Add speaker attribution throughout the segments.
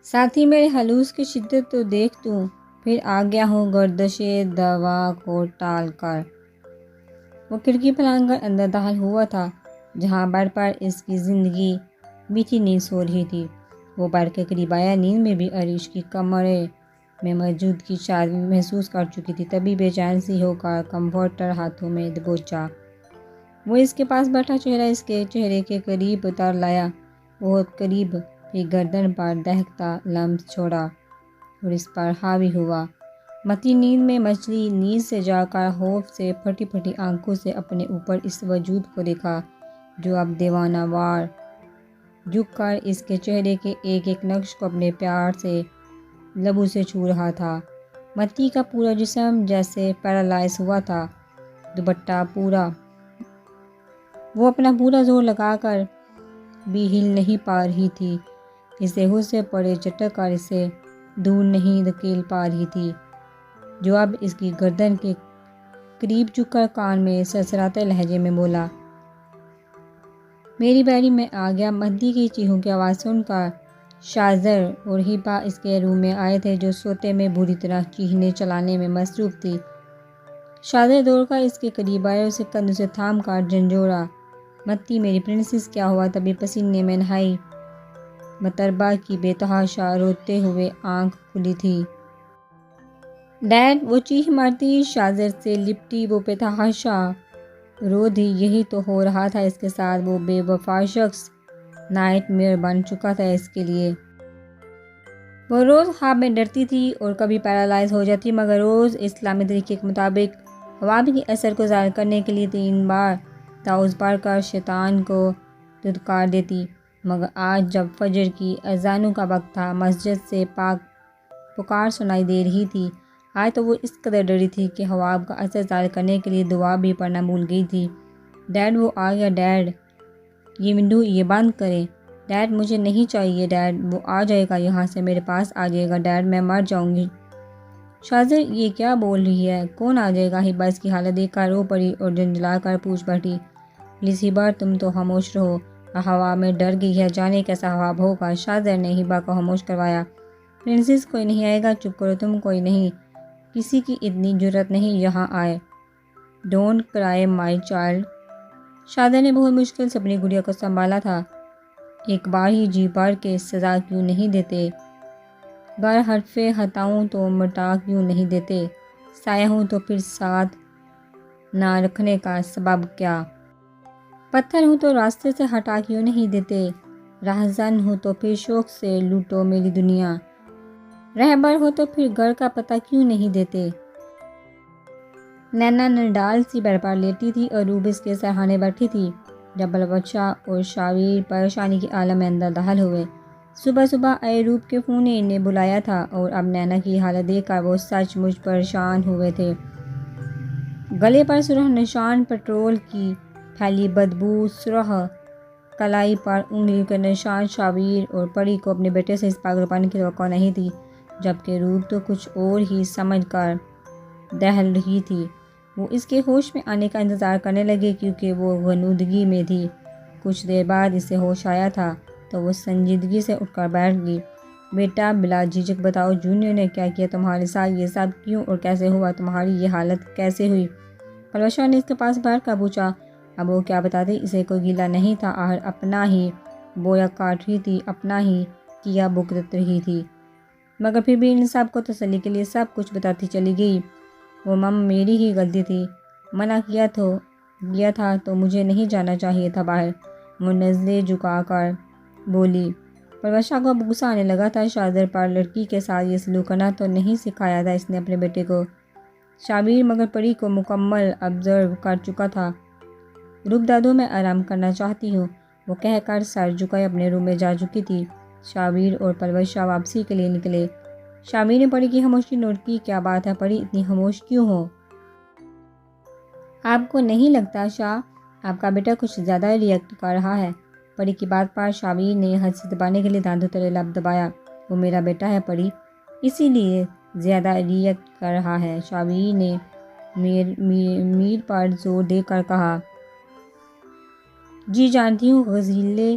Speaker 1: साथी मेरे हलूस की शिद्दत तो देख तू, फिर आ गया हूँ गर्दशे दवा को टाल कर। वो खिड़की फलांग कर अंदर दाखिल हुआ था, जहाँ बेड पर इसकी ज़िंदगी मीठी नींद सो रही थी। वो बेड के करीब आया। नींद में भी अरीश की कमरे में मौजूदगी शायद महसूस कर चुकी थी। तभी बेचैन सी होकर कंफर्टर हाथों में दबोचा। वो इसके पास बैठा चेहरा इसके चेहरे के करीब उतार लाया। बहुत करीब, फिर गर्दन पर दहकता लम्स छोड़ा और इस पर हावी हुआ। मती नींद में मछली नींद से जाकर खौफ से फटी फटी आंखों से अपने ऊपर इस वजूद को देखा जो अब दीवाना वार झुक कर इसके चेहरे के एक एक नक्श को अपने प्यार से लबू से छू रहा था। मती का पूरा जिस्म जैसे पैरालाइज हुआ था। दुपट्टा पूरा, वो अपना पूरा जोर लगाकर भी हिल नहीं पा रही थी। इसे होश से पड़े झटक कर इसे दूर नहीं धकेल पा रही थी, जो अब इसकी गर्दन के करीब झुककर कान में सरसराते लहजे में बोला, मेरी बैरी में आ गया। मद्दी की चीखों की आवाज़ सुनकर शाजर और हिबा इसके रूम में आए थे, जो सोते में बुरी तरह चीखने चलाने में मसरूफ़ थी। शाजर दौड़कर इसके करीब आए, उसे कंधों से थाम कर झंझोड़ा, मत्ती मेरी प्रिंसेस क्या हुआ? तभी पसीने में नहाई मतरबा की बेतहाशा रोते हुए आंख खुली थी। डैड, वो चीख मारती शाजर से लिपटी वो बेतहाशा रो दी। यही तो हो रहा था इसके साथ। वो बेवफा शख्स नाइटमेयर बन चुका था इसके लिए। वो रोज़ ख्वाब में डरती थी और कभी पैरालाइज हो जाती, मगर रोज़ इस्लामी तरीके के मुताबिक ख्वाब के असर को ज़ाहिर करने के लिए 3 बार ताउज़ पढ़कर शैतान को धुतकार देती। मगर आज जब फजर की अज़ानों का वक्त था, मस्जिद से पाक पुकार सुनाई दे रही थी। आज तो वो इस कदर डरी थी कि ख्वाब का असर ज़ाहिर करने के लिए दुआ भी पढ़ना भूल गई थी। डैड, वो आ गया। डैड, ये विंडो ये बंद करें। डैड, मुझे नहीं चाहिए। डैड, वो आ जाएगा यहाँ से, मेरे पास आ जाएगा। डैड, मैं मर जाऊँगी। शाजर ये क्या बोल रही है? कौन आ जाएगा? हिबा इसकी हालत देखकर रो पड़ी और झंझला कर पूछ बैठी, प्लीज़ हिबा, तुम तो खामोश रहो। हवा में डर गई है, जाने कैसा ख्वाब होगा। शाजर ने हिबा को खामोश करवाया। प्रिंसेस, कोई नहीं आएगा, चुप करो तुम। कोई नहीं, किसी की इतनी जुर्रत नहीं यहाँ आए। Don't cry my child. Shajar ने बहुत मुश्किल से अपनी गुड़िया को संभाला था। एक बार ही जी भर के सज़ा क्यों नहीं देते? गर हरफे हटाऊँ तो मिटा क्यों नहीं देते? साया हूँ तो फिर साथ ना रखने का सबब क्या? पत्थर हूँ तो रास्ते से हटा क्यों नहीं देते? राहज़न हूँ तो फिर शौक़ से लूटो मेरी दुनिया। रहबर हो तो फिर घर का पता क्यों नहीं देते? नैना नडाल सी बेड पर लेटी थी और रूबिस के सराहने बैठी थी। जब बच्चा और शावीर परेशानी के आलम में अंदर दाखिल हुए। सुबह सुबह आए रूप के फ़ोन ने इन्हें बुलाया था और अब नैना की हालत देखकर वो सचमुच परेशान हुए थे। गले पर सुरख निशान, पेट्रोल की फैली बदबू, सुरख कलाई पर उंगली के निशान। शावीर और परी को अपने बेटे से इस पागलपन की तवक्को नहीं थी, जबकि रूप तो कुछ और ही समझ कर दहल रही थी। वो इसके होश में आने का इंतज़ार करने लगे, क्योंकि वो गनूदगी में थी। कुछ देर बाद इसे होश आया था तो वो संजीदगी से उठकर बैठ गई। बेटा, बिला झिझक बताओ, जूनियर ने क्या किया तुम्हारे साथ? ये सब क्यों और कैसे हुआ? तुम्हारी ये हालत कैसे हुई? पलवशा ने इसके पास बैठ कर पूछा। अब वो क्या बताती? इसे कोई गिला नहीं था। आहर अपना ही बोया काट रही थी, अपना ही किया भुगत रही थी, मगर फिर भी इन सब को तसल्ली के लिए सब कुछ बताती चली गई। वो मम, मेरी ही गलती थी। मना किया था तो मुझे नहीं जाना चाहिए था बाहर। वो नज़रें झुकाकर बोली। परवशा को गुस्सा आने लगा था शाजर पर। लड़की के साथ ये सलूक करना तो नहीं सिखाया था इसने अपने बेटे को। शाबीर मगर परी को मुकम्मल ऑब्जर्व कर चुका था। रुक दादू, मैं आराम करना चाहती हूँ, वो कहकर सर झुकाए अपने रूम में जा चुकी थी। शाबीर और परवशा वापसी के लिए निकले। शाबीर ने परी की खामोशी नोट की। क्या बात है परी, इतनी खामोश क्यों हो? आपको नहीं लगता शाह, आपका बेटा कुछ ज़्यादा रिएक्ट कर रहा है? परी की बात पर शाबीर ने हंसी दबाने के लिए दांतों तले लब दबाया। वो मेरा बेटा है परी, इसीलिए ज़्यादा रिएक्ट कर रहा है। शाबीर ने मीर पर जोर देकर कहा। जी जानती हूँ, गज़ीले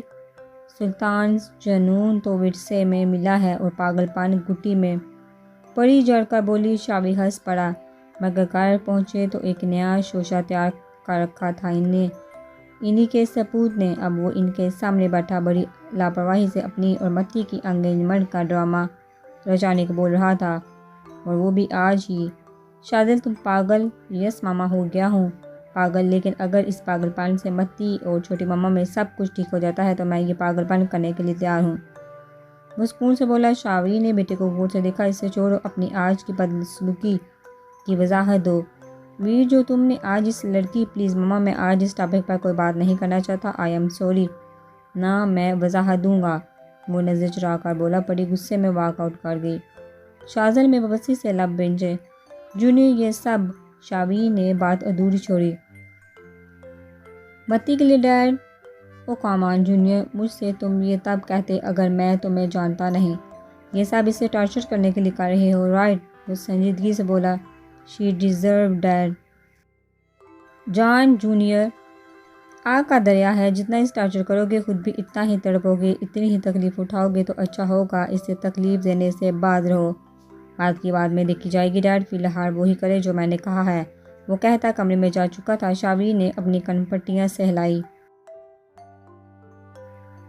Speaker 1: सुल्तान जुनून तो विरसे में मिला है और पागलपन गुटी में। परी जड़कर बोली। शावी हंस पड़ा। मगर घर पहुँचे तो एक नया शोशा तैयार कर रखा था इन्हीं के सपूत ने। अब वो इनके सामने बैठा बड़ी लापरवाही से अपनी और मत्ती की एंगेजमेंट का ड्रामा रचाने को बोल रहा था, और वो भी आज ही। शादिल तुम पागल? यस मामा, हो गया हूँ पागल, लेकिन अगर इस पागलपन से मत्ती और छोटी मामा में सब कुछ ठीक हो जाता है तो मैं ये पागलपन करने के लिए तैयार हूँ। वो सुकून से बोला। शावरी ने बेटे को गौर से देखा। इससे छोड़ो, अपनी आज की बदसलूकी की वजाहत दो। वीर, जो तुमने आज इस लड़की, प्लीज़ मम्मा, मैं आज इस टॉपिक पर कोई बात नहीं करना चाहता। I am sorry. ना, मैं वजाहत दूंगा। वो नजर चुरा कर बोला। परी गुस्से में वॉकआउट कर गई। शाजल में बबसी से लब बेंचे। जूनियर ये सब। शावी ने बात अधूरी छोड़ी। मत्ती के लिए डैड। ओ कामान जूनियर, मुझसे तुम ये तब कहते अगर मैं तुम्हें जानता नहीं। ये सब इसे टॉर्चर करने के लिए कर रहे हो, राइट? वो संजीदगी से बोला। She deserve dad. John junior आग का दरिया है, जितना इस टॉर्चर करोगे खुद भी इतना ही तड़पोगे, इतनी ही तकलीफ उठाओगे तो अच्छा होगा। इसे तकलीफ देने से बाज रहो। बात की बाद में देखी जाएगी डैड, फिलहाल वही करे जो मैंने कहा है। वो कहता कमरे में जा चुका था। शावी ने अपनी कनपट्टियाँ सहलाई।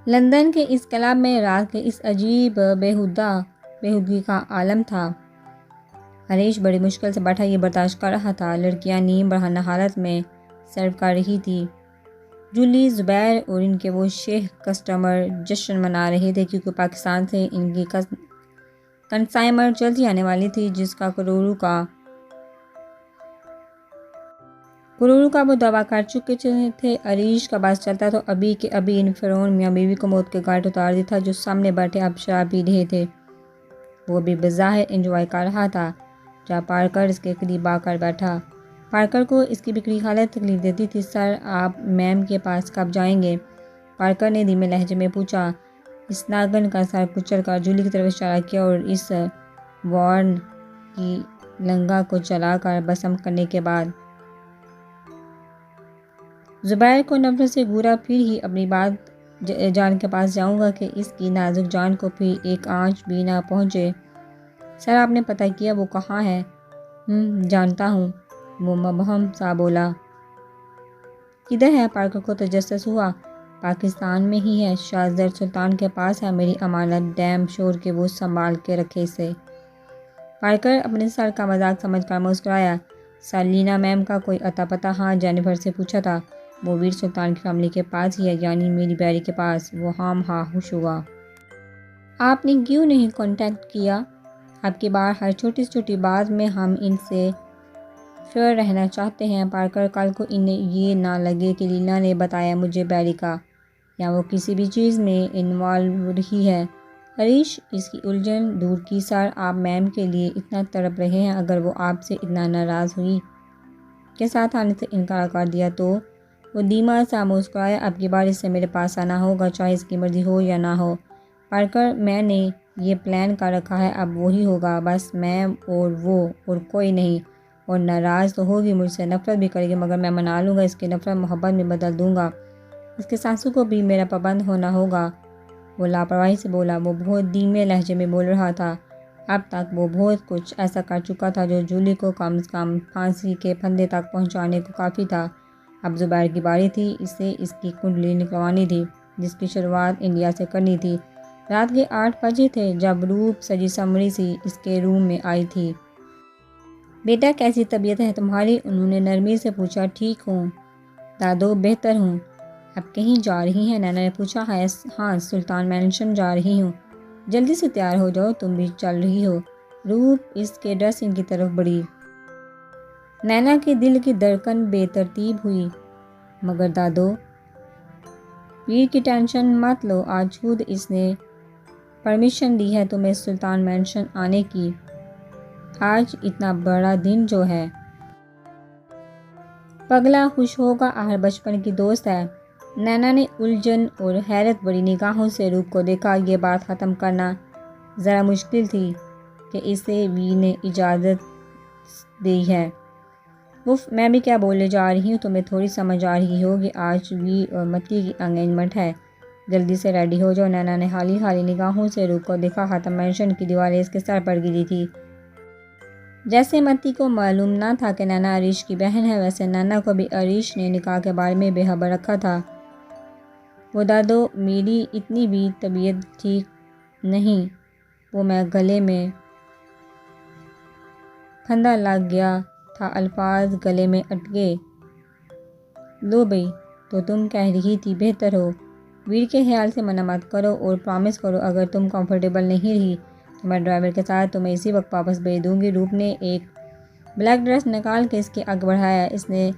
Speaker 1: लंदन के इस क्लब में रात के इस अजीब बेहुदगी का आलम था। हरीश बड़ी मुश्किल से बैठा ये बर्दाश्त कर रहा था। लड़कियां नीम बढ़ाना हालत में सर्व कर रही थी। जूली, ज़ुबैर और इनके वो शेख कस्टमर जश्न मना रहे थे क्योंकि पाकिस्तान से इनकी कंसाइमर जल्दी आने वाली थी, जिसका करोड़ों का वो दावा कर चुके थे। अरीश का बात चलता तो अभी के अभी इन फिरौन मियाँ बीवी को मौत के घाट उतार दिया था, जो सामने बैठे अब शराब पी रहे थे। वो भी बज़ाहिर एंजॉय कर रहा था। जहाँ पार्कर इसके करीब आकर बैठा। पार्कर को इसकी बिगड़ी हालत तकलीफ देती थी। सर, आप मैम के पास कब जाएंगे? पार्कर ने धीमे लहजे में पूछा। इस नागन का सर कुचल कर जूली की तरफ इशारा किया और इस वॉर्न की लंगा को चलाकर बसम करने के बाद ज़ुबैर को नफरत से घूरा। फिर ही अपनी बात जान के पास जाऊंगा कि इसकी नाजुक जान को फिर एक आंच भी ना पहुँचे। सर, आपने पता किया वो कहाँ है? जानता हूँ, वो मबहम सा बोला। किधर है? पार्कर को तजस्सुस हुआ। पाकिस्तान में ही है, शाहज़र सुल्तान के पास है। मेरी अमानत, डैम शोर के वो संभाल के रखे इसे। पार्कर अपने सर का मजाक समझकर मुस्कुराया। सालीना मैम का कोई अता पता? हाँ, जेनिफर से पूछा था। वो वीर सुल्तान की फैमिली के पास ही है, यानी मेरी बैरी के पास। वो हाँ खुश हुआ। आपने क्यों नहीं कांटेक्ट किया? आपकी बार हर छोटी छोटी बात में हम इनसे फेयर रहना चाहते हैं। पार्कर, कल को इन्हें ये ना लगे कि लीना ने बताया मुझे बैरी का, या वो किसी भी चीज़ में इन्वॉल्व रही है। हरीश इसकी उलझन दूर की। सर, आप मैम के लिए इतना तड़प रहे हैं, अगर वो आपसे इतना नाराज़ हुई के साथ आने से इनकार कर दिया तो? वो धीमा सा मुस्कुराया। अब की बार इससे मेरे पास आना होगा, चाहे इसकी मर्जी हो या ना हो। पार्कर, मैंने ये प्लान कर रखा है, अब वही होगा। बस मैं और वो, और कोई नहीं। और नाराज़ तो होगी, मुझसे नफ़रत भी करेगी, मगर मैं मना लूँगा। इसकी नफ़रत मोहब्बत में बदल दूँगा। इसके सासू को भी मेरा पाबंद होना होगा। वो लापरवाही से बोला। वो बहुत धीमे लहजे में बोल रहा था। अब तक वो बहुत कुछ ऐसा कर चुका था जो जूली को कम से कम फांसी के फंदे तक पहुंचाने को काफ़ी था। अब ज़ुबैर की बारी थी। इसे इसकी कुंडली निकलवानी थी, जिसकी शुरुआत इंडिया से करनी थी। रात के 8 बजे थे जब रूप सजी समरी सी इसके रूम में आई थी। बेटा, कैसी तबीयत है तुम्हारी? उन्होंने नरमी से पूछा। ठीक हूँ दादो, बेहतर हूँ। अब कहीं जा रही हैं? नैना ने पूछा। हाँ, सुल्तान मैंशन जा रही हूँ। जल्दी से तैयार हो जाओ, तुम भी चल रही हो। रूप इसके ड्रेसिंग की तरफ बढ़ी। नैना के दिल की धड़कन बेतरतीब हुई। मगर दादो, वीर की टेंशन मत लो, आज खुद इसने परमिशन दी है तुम्हें सुल्तान मैंशन आने की। आज इतना बड़ा दिन जो है। पगला खुश होगा, आहर बचपन की दोस्त है। नैना ने उलझन और हैरत भरी निगाहों से रूप को देखा। ये बात ख़त्म करना ज़रा मुश्किल थी कि इसे वी ने इजाज़त दी है। उफ, मैं भी क्या बोले जा रही हूँ, तुम्हें थोड़ी समझ आ रही होगी। आज वी और मती की एंगेजमेंट है। जल्दी से रेडी हो जाओ। नैना ने हाली हाली निगाहों से रूप को देखा। हाथम मेंशन की दीवारें इसके सर पर गिरी थी। जैसे मती को मालूम ना था कि नैना अरीश की बहन है, वैसे नैना को भी अरीश ने निकाह के बारे में बेखबर रखा था। वो दादो, मेरी इतनी भी तबीयत ठीक नहीं। वो मैं गले में फंदा लग गया था, अल्फाज गले में अटके। लो भाई, तो तुम कह रही थी बेहतर हो। वीर के ख्याल से मना मत करो और प्रॉमिस करो अगर तुम कंफर्टेबल नहीं रही तो मैं ड्राइवर के साथ तुम्हें इसी वक्त वापस भेज दूंगी। रूप ने एक ब्लैक ड्रेस निकाल के इसके आगे बढ़ाया। इसने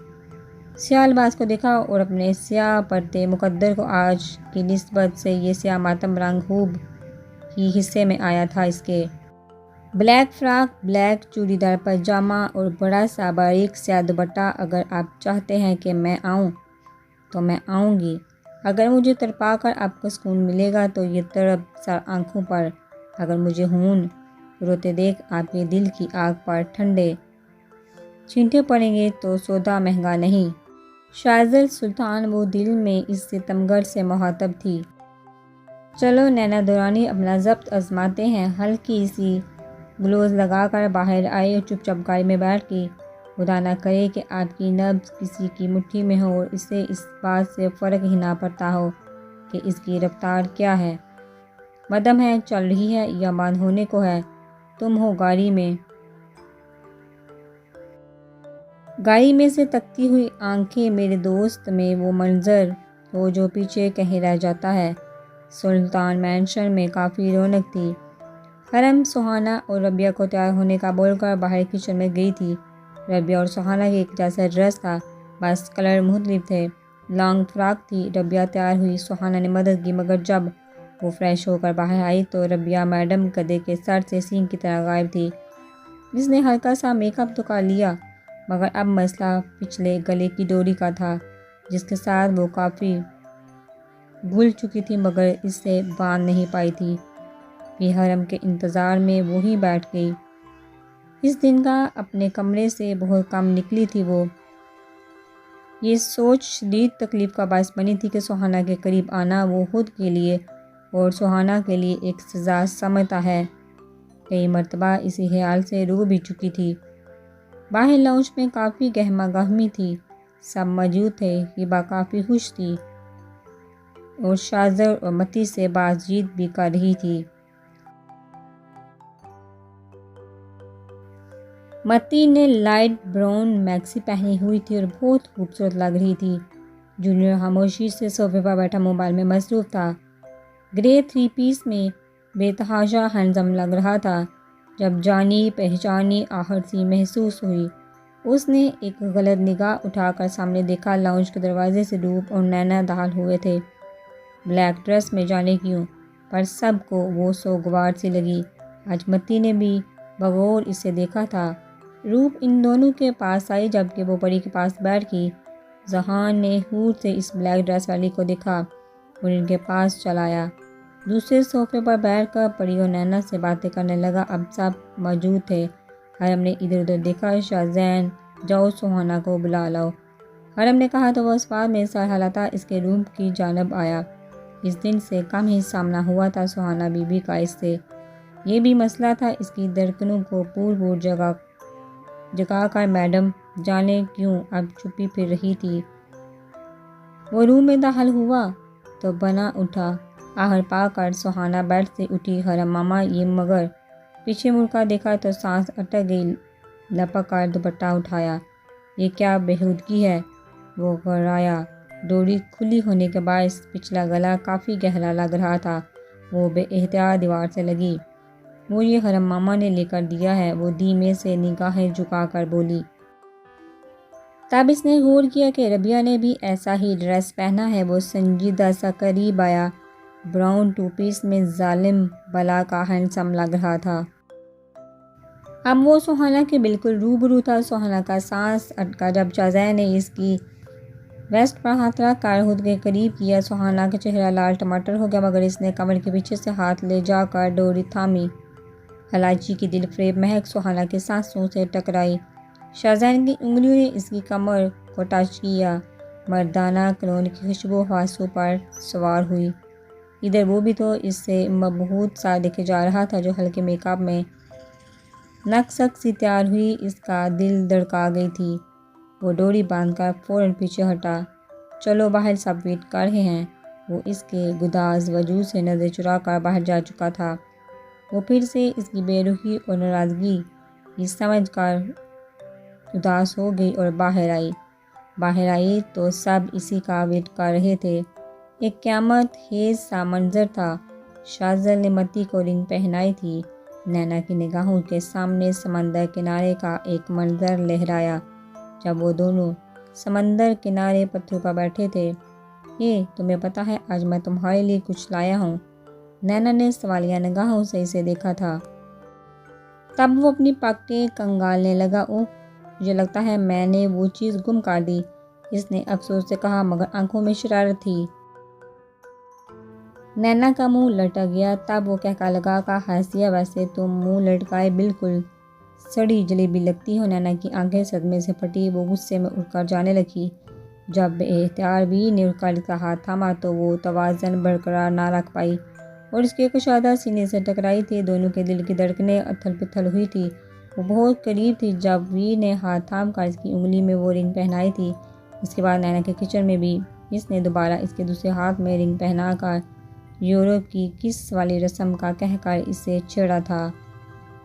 Speaker 1: स्याह लिबास को देखा और अपने स्याह पर्दे मुकद्दर को आज की निस्बत से ये स्याह मातम रंग खूब ही हिस्से में आया था। इसके ब्लैक फ्रॉक, ब्लैक चूड़ीदार पजामा और बड़ा सा बारीक स्याह दुपट्टा। अगर आप चाहते हैं कि मैं आऊँ तो मैं आऊँगी। अगर मुझे तड़पा कर आपको सुकून मिलेगा तो ये तड़प सर आँखों पर। अगर मुझे खून रोते देख आपके दिल की आग पर ठंडे छींटे पड़ेंगे तो सौदा महंगा नहीं। शाहज़द सुल्तान वो दिल में इस सितमगर से मुखातब थी। चलो नैना दुरानी, अपना ज़ब्त आजमाते हैं। हल्की सी ग्लोव्स लगाकर बाहर आए और चुपचाप गाड़ी में बैठ गई। खुदा ना करे कि आपकी नब्ज़ किसी की मुट्ठी में हो और इसे इस बात से फ़र्क ही ना पड़ता हो कि इसकी रफ्तार क्या है, मदम है, चल रही है या बंद होने को है। तुम हो गाड़ी में से तकती हुई आंखें मेरे दोस्त में वो मंजर हो जो पीछे कहीं रह जाता है। सुल्तान मैंशन में काफ़ी रौनक थी। हरम सुहाना और रबिया को तैयार होने का बोलकर बाहर किचन में गई थी। रबिया और सुहाना के एक जैसा ड्रेस था, बस कलर मुख्तलिफ थे। लॉन्ग फ्रॉक थी। रबिया तैयार हुई, सुहाना ने मदद की, मगर जब वो फ्रेश होकर बाहर आई तो रबिया मैडम गधे के सर से सींग की तरह गायब थी। जिसने हल्का सा मेकअप तो कर लिया, मगर अब मसला पिछले गले की डोरी का था जिसके साथ वो काफ़ी घुल चुकी थी, मगर इससे बांध नहीं पाई थी। फिर हरम के इंतज़ार में वो ही बैठ गई। इस दिन का अपने कमरे से बहुत कम निकली थी वो। ये सोच शदीद तकलीफ़ का बायस बनी थी कि सुहाना के करीब आना वो खुद के लिए और सुहाना के लिए एक सज़ा समझता है। कई मरतबा इसी ख्याल से रो भी चुकी थी। बाहर लाउंज में काफ़ी गहमा गहमी थी। सब मौजूद थे। हिबा काफ़ी खुश थी और शाहज़द और मती से बातचीत भी कर रही थी। मती ने लाइट ब्राउन मैक्सी पहनी हुई थी और बहुत खूबसूरत लग रही थी। जूनियर खामोशी से सोफे पर बैठा मोबाइल में मसरूफ़ था। ग्रे 3 पीस में बेतहाशा हैंडसम लग रहा था। जब जानी पहचानी आहट सी महसूस हुई, उसने एक गलत निगाह उठाकर सामने देखा। लाउंज के दरवाजे से रूप और नैना दाखिल हुए थे। ब्लैक ड्रेस में जाने क्यों, पर सबको वो सोगवार सी लगी। आज मती ने भी बगौर इसे देखा था। रूप इन दोनों के पास आई जबकि वो परी के पास बैठ गई। जहान ने हूर से इस ब्लैक ड्रेस वाली को देखा और इनके पास चलाया। दूसरे सोफे पर बैठकर परी और नैना से बातें करने लगा। अब सब मौजूद थे। हरम ने इधर उधर देखा। शाहजैन, जाओ सुहाना को बुला लाओ। हरम ने कहा तो वह उस बात में सर हिलाता इसके रूम की जानब आया। इस दिन से कम ही सामना हुआ था सुहाना बीबी का इससे। ये भी मसला था इसकी धड़कनों को पूर जगा कर मैडम जाने क्यों अब चुपी फिर रही थी। वो रूम में दाखिल हुआ तो बना उठा। आहर पाकर सुहाना बेड से उठी। हरम मामा ये, मगर पीछे मुड़कर देखा तो सांस अटक गई। लपक कर दुपट्टा उठाया। ये क्या बेहूदगी है, वो घबराया। डोरी खुली होने के बाद पिछला गला काफ़ी गहरा लग रहा था। वो बेएहतियात दीवार से लगी। वो ये हरम मामा ने लेकर दिया है, वो धीमे से निगाहें झुकाकर बोली। तब इसने गौर किया कि रबिया ने भी ऐसा ही ड्रेस पहना है। वो संजीदा सा करीब आया। ब्राउन 2 पीस में जालिम बला का हैंडसम लग रहा था। अब वो सुहाना के बिल्कुल रूबरू था। सुहाना का सांस अटका जब शाहजैन ने इसकी वेस्ट पर हाथ रख कर खुद के करीब किया। सुहाना का चेहरा लाल टमाटर हो गया, मगर इसने कमर के पीछे से हाथ ले जाकर डोरी थामी। हलाची की दिलफरेब महक सुहाना के सांसों से टकराई। शाहजैन की उंगलियों ने इसकी कमर को टच किया। मर्दाना कलोन की खुशबू हाँसों पर सवार हुई। इधर वो भी तो इससे मबहूत सा देखे जा रहा था, जो हल्के मेकअप में नक्सक सी तैयार हुई। इसका दिल धड़का गई थी। वो डोरी बांधकर फ़ौरन पीछे हटा। चलो बाहर, सब वेट कर रहे हैं। वो इसके गुदाज वजूद से नज़र चुरा कर बाहर जा चुका था। वो फिर से इसकी बेरुखी और नाराज़गी ये समझ कर उदास हो गई और बाहर आई तो सब इसी का वेट कर रहे थे। एक क़यामत हेज़ सा मंजर था। शाज़ल ने मती को रिंग पहनाई थी। नैना की निगाहों के सामने समंदर किनारे का एक मंजर लहराया, जब वो दोनों समंदर किनारे पत्थरों पर बैठे थे। ये तुम्हें पता है, आज मैं तुम्हारे लिए कुछ लाया हूँ। नैना ने सवालिया निगाहों से इसे देखा था। तब वो अपनी पगड़ियाँ कंगालने लगा। ओह, मुझे लगता है मैंने वो चीज़ गुम कर दी, इसने अफसोस से कहा, मगर आंखों में शरारत थी। नैना का मुंह लटक गया। तब वो कहकर लगा का हंसिया, वैसे तुम मुंह लटकाए बिल्कुल सड़ी जलेबी लगती हो। नैना की आंखें सदमे से फटी। वो गुस्से में उठकर जाने लगी। जब एहतियार भी ने उसका हाथ थामा तो वो तवाज़न बरकरार ना रख पाई और उसके कुशादा सीने से टकराई थी। दोनों के दिल की धड़कनें अथल पिथल हुई थी। वो बहुत करीब थी जब वी ने हाथ थाम कर इसकी उंगली में वो रिंग पहनाई थी। इसके बाद नैना के किचन में भी इसने दोबारा इसके दूसरे हाथ में रिंग पहना कर यूरोप की किस वाली रस्म का कहकर इसे छेड़ा था।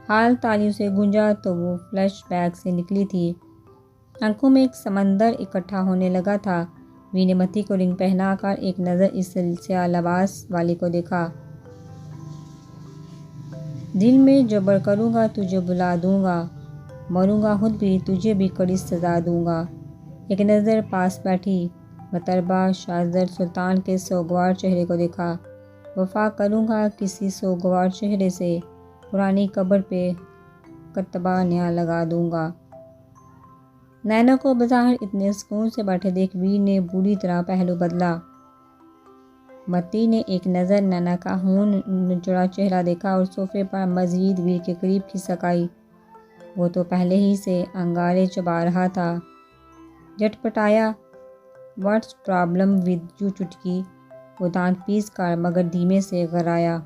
Speaker 1: हाल तालियों से गूंजा तो वो फ्लैशबैक से निकली थी। आंखों में एक समंदर इकट्ठा होने लगा था। वी ने मती को रिंग पहनाकर एक नज़र इस सिलसिला लबास वाली को देखा। दिल में जबर करूँगा, तुझे बुला दूँगा, मरूँगा खुद भी, तुझे भी कड़ी सज़ा दूँगा। एक नज़र पास बैठी मतरबा शाहज़र सुल्तान के सोगवार चेहरे को देखा। वफा करूँगा किसी सोगवार चेहरे से, पुरानी कब्र पे कतबा नया लगा दूँगा। नैना को बाज़ार इतने सुकून से बैठे देख वी ने बुरी तरह पहलू बदला। मती ने एक नज़र नैना का खून निचड़ा चेहरा देखा और सोफे पर मजीद वीर के करीब खिसक आई। वो तो पहले ही से अंगारे चबा रहा था। झटपटाया, व्हाट्स प्रॉब्लम विद यू चुटकी। वो दांत पीस कर मगर धीमे से गराया।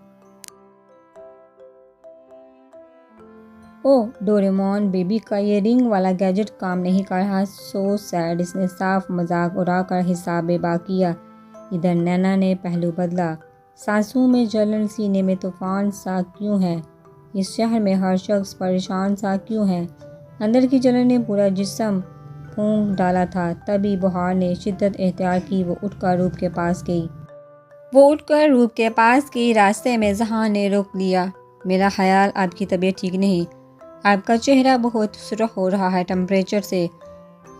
Speaker 1: ओह डोरेमोन बेबी का ये रिंग वाला गैजेट काम नहीं कर रहा, सो सैड। इसने साफ मजाक उड़ाकर हिसाब बेबाक किया। इधर नैना ने पहलू बदला। सांसों में जलन, सीने में तूफान सा क्यों है? इस शहर में हर शख्स परेशान सा क्यों है? अंदर की जलन ने पूरा जिस्म फूंक डाला था। तभी बुहार ने शिद्दत एहतियार की। वो उठकर रूप के पास गई। रास्ते में जहां ने रोक लिया। मेरा ख्याल आपकी तबीयत ठीक नहीं, आपका चेहरा बहुत सुर्ख हो रहा है टेम्परेचर से।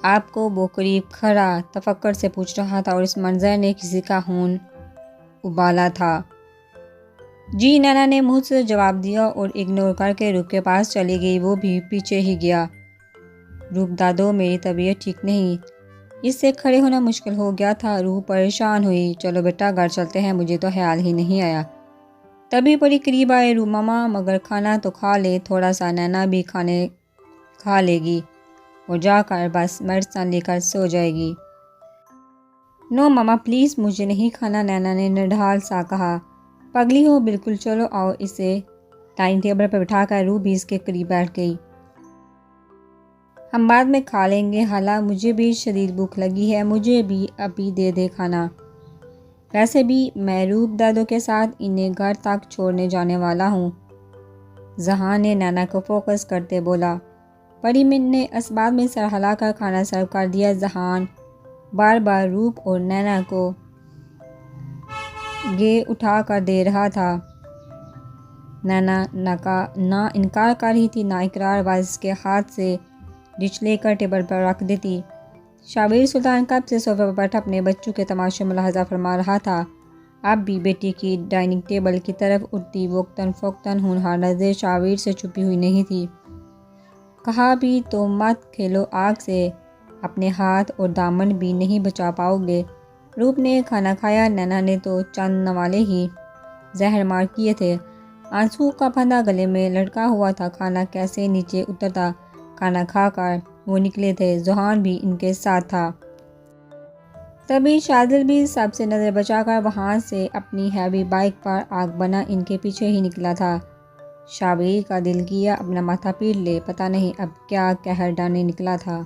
Speaker 1: आपको वो करीब खड़ा तफक्कर से पूछ रहा था और इस मंजर ने किसी का खून उबाला था। जी, नैना ने मुँह से जवाब दिया और इग्नोर करके रूप के पास चली गई। वो भी पीछे ही गया। रूप दादो, मेरी तबीयत ठीक नहीं। इससे खड़े होना मुश्किल हो गया था। रूह परेशान हुई। चलो बेटा घर चलते हैं, मुझे तो ख्याल ही नहीं आया। तभी बड़ी करीब आए रूह। मामा, मगर खाना तो खा ले थोड़ा सा, नैना भी खाने खा लेगी और जाकर बस मेडिसिन लेकर सो जाएगी। नो मामा प्लीज़, मुझे नहीं खाना, नैना ने निढाल सा कहा। पगली हो बिल्कुल, चलो आओ। इसे डाइनिंग टेबल पर बिठाकर रूह भी इसके करीब बैठ गई। हम बाद में खा लेंगे हाला, मुझे भी शदीद भूख लगी है, मुझे भी अभी दे दे खाना। वैसे भी मैं रूप दादो के साथ इन्हें घर तक छोड़ने जाने वाला हूँ, जहां ने नैना को फोकस करते बोला। परिमिन ने असबाब में सर हिलाकर खाना सर्व कर दिया। जहान बार बार रूप और नैना को गे उठा कर दे रहा था। नैना ना इनकार कर रही थी ना इकरार। वाजिस के हाथ से डिश लेकर टेबल पर रख देती। शाबिर सुल्तान कब से सोफे पर बैठा अपने बच्चों के तमाशे मुलाहजा फरमा रहा था। अब भी बेटी की डाइनिंग टेबल की तरफ उठती वक्तन फ़ोक्तन होनहार नज़र शाबिर से छुपी हुई नहीं थी। कहा भी तो मत खेलो आग से, अपने हाथ और दामन भी नहीं बचा पाओगे। रूप ने खाना खाया, नैना ने तो चंद नवाले ही जहर मार किए थे। आंसू का फंदा गले में लटका हुआ था। खाना कैसे नीचे उतरता। खाना खाकर वो निकले थे। जोहान भी इनके साथ था। तभी शादिल भी सबसे नज़र बचाकर वहाँ से अपनी हैवी बाइक पर आग बना इनके पीछे ही निकला था। शाबीर का दिल किया अपना माथा पीट ले, पता नहीं अब क्या कहर डालने निकला था।